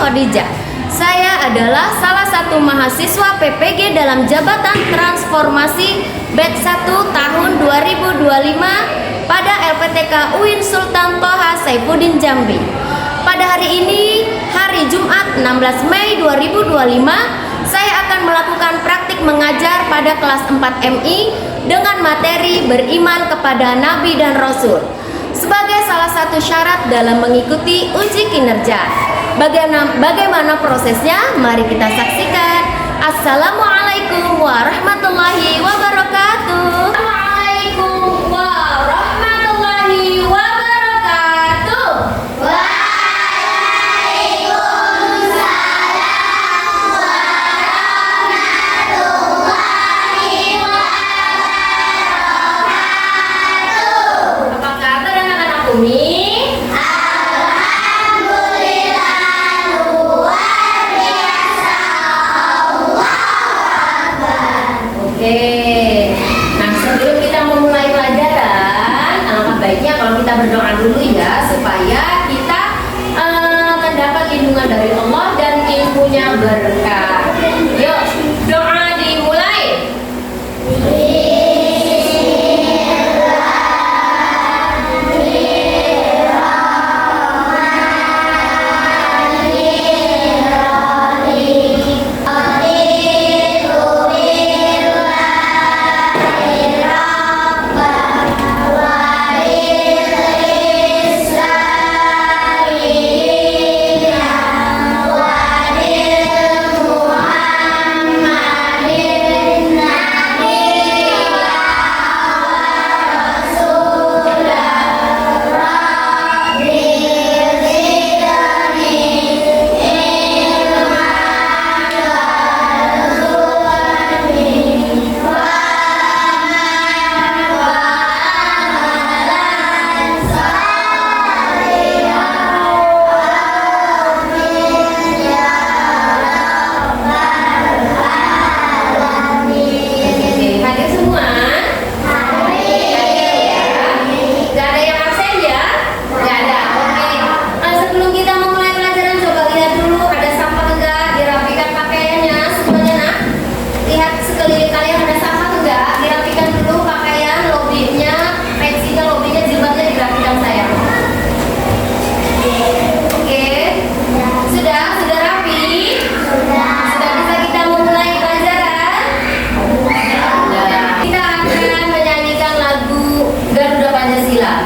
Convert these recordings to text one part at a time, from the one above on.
Khadijah. Saya adalah salah satu mahasiswa PPG dalam Jabatan Transformasi Batch 1 tahun 2025 pada LPTK UIN Sultan Toha Saifuddin Jambi. Pada hari ini, hari Jumat 16 Mei 2025, saya akan melakukan praktik mengajar pada kelas 4 MI dengan materi beriman kepada Nabi dan Rasul sebagai salah satu syarat dalam mengikuti uji kinerja. Bagaimana prosesnya? Mari kita saksikan. Assalamualaikum warahmatullahi wabarakatuh. Assalamualaikum warahmatullahi wabarakatuh. Waalaikumsalam warahmatullahi wabarakatuh. Apa kabar anak-anak Umi? Nah, sebelum kita memulai pelajaran, alangkah baiknya kalau kita berdoa dulu ya, supaya kita mendapat lindungan dari Allah dan ilmunya berkah. Yuk, doa dimulai.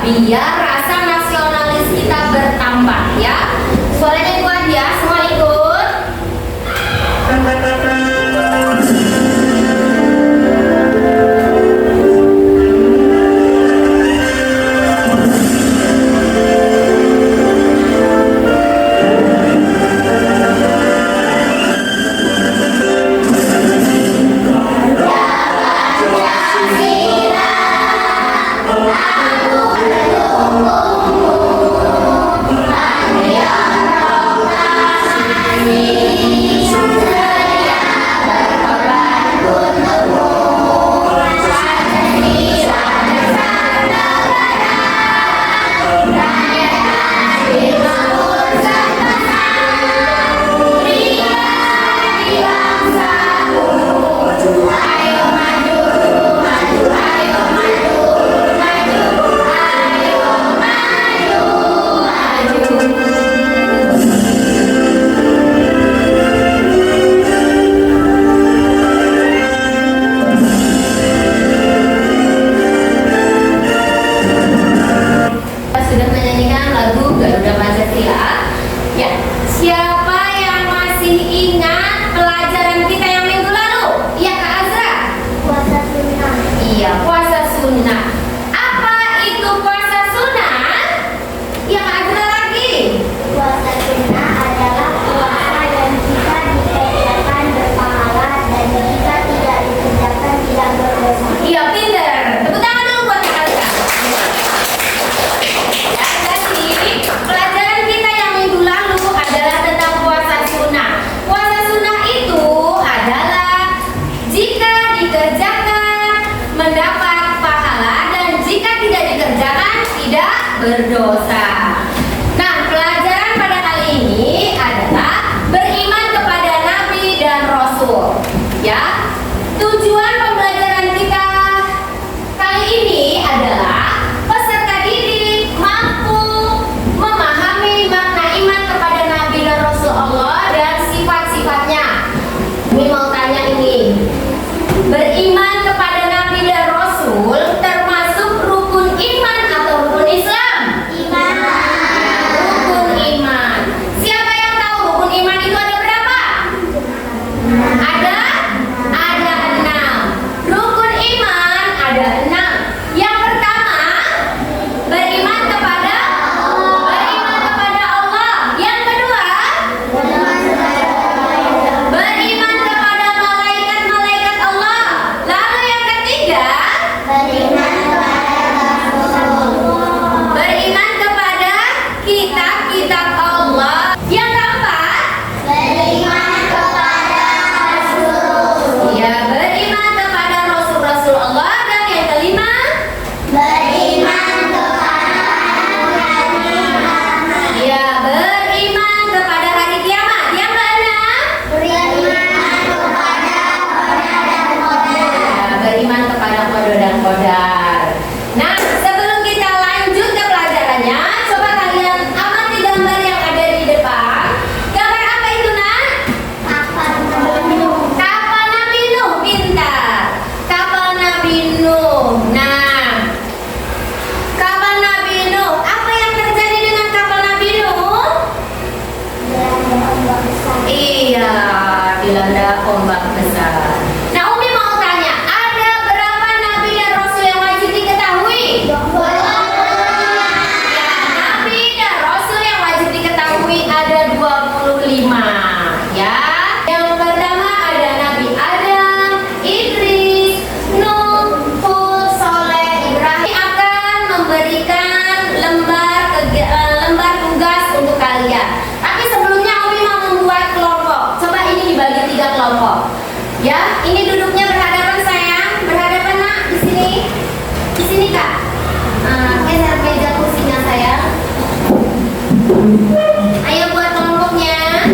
Biar rasa nasionalis kita bertambah ya. Suaranya kuat ya, semua ikut. mendapat Iya, dilanda ombak besar. Nah, Umi mau tanya, ada berapa nabi dan rasul yang wajib diketahui? Ya, nabi dan rasul yang wajib diketahui ada 25. Ya. Yang pertama ada Nabi Adam, Idris, Nuh, Hud, Soleh, Ibrahim. Akan memberikan lembar tugas untuk kalian. Tapi sebelumnya Umi mau membuat kelompok. Coba ini dibagi 3 kelompok. Ya, ini duduknya berhadapan sayang, berhadapan nak di sini. Di sini Kak. Geser meja kursinya sayang. Ayo buat kelompoknya.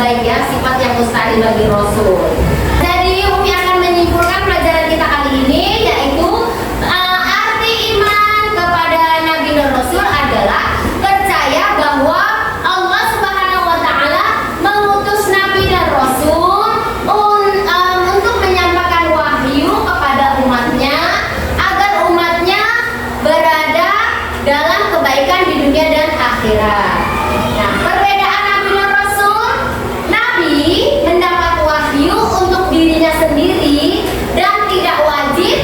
baik ya, sifat yang mustahil bagi Rasul. Jadi Umi akan menyimpulkan pelajaran kita kali ini, yaitu arti iman kepada Nabi dan Rasul adalah percaya bahwa Allah Subhanahu wa Ta'ala mengutus Nabi dan Rasul untuk menyampaikan wahyu kepada umatnya agar umatnya berada dalam kebaikan di dunia dan akhirat. Nah, perbedaan Nabi dan Rasul, Nabi mendapat wahyu untuk dirinya sendiri dan tidak wajib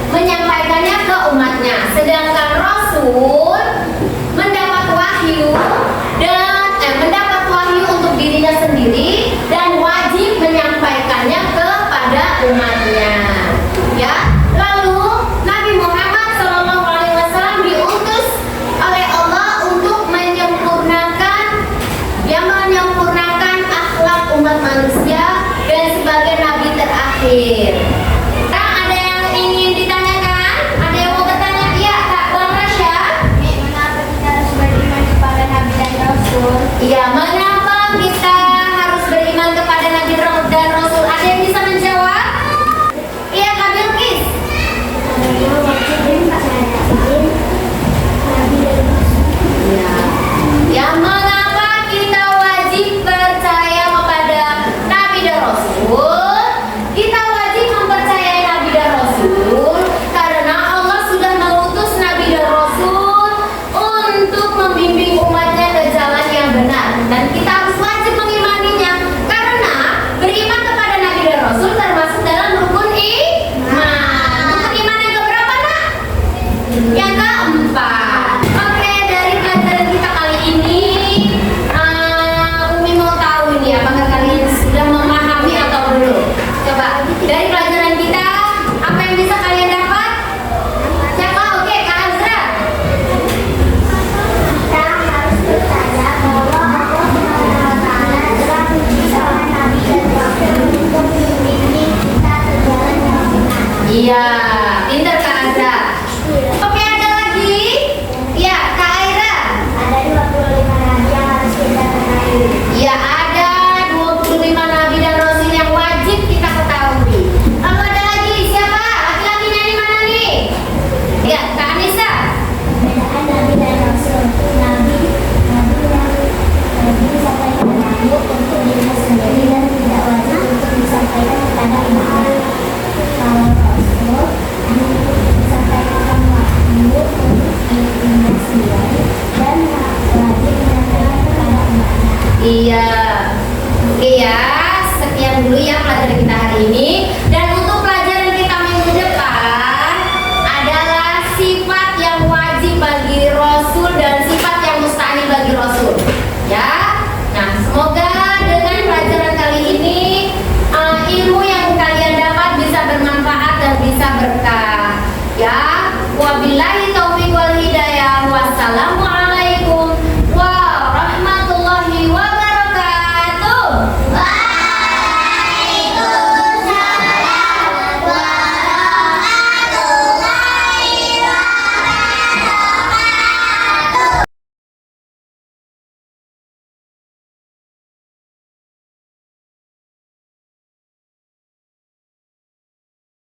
menyampaikannya ke umatnya. Sedangkan Rasul mendapat wahyu untuk dirinya sendiri dan wajib menyampaikannya kepada umatnya. Ya, lalu Nabi Muhammad SAW diutus oleh Allah untuk menyempurnakan akhlak umat manusia dan sebagai nabi terakhir. Nah, ada yang ingin ditanyakan? Ada yang mau bertanya? Iya, Kak Bang Rasya. Mengapa kita harus beriman kepada Nabi dan Rasul? Iya, mengapa kita harus beriman kepada Nabi dan Rasul? Ada yang bisa menjawab? Iya, Kak Bilkis. Ya. Ya, mengapa kita wajib percaya kepada Nabi dan Rasul? Kita wajib mempercayai Nabi dan Rasul karena Allah sudah mengutus Nabi dan Rasul untuk membimbing umatnya ke jalan yang benar, dan kita harus wajib mengimaninya karena beriman kepada Nabi dan Rasul termasuk dalam rukun iman. Rukun iman yang keberapa, Nak? Yang keempat. Oke, dari pelajaran kita kali ini, Umi mau tahu ini apakah kalian sudah memahami atau belum? Coba dari pelajaran kita, apa yang bisa kalian dapat? Siapa? Oke, Kak Azra. Kita harus percaya bahwa Allah SWT telah mengutus Nabi dan Rasul untuk membimbing kita ke jalan yang benar. Iya.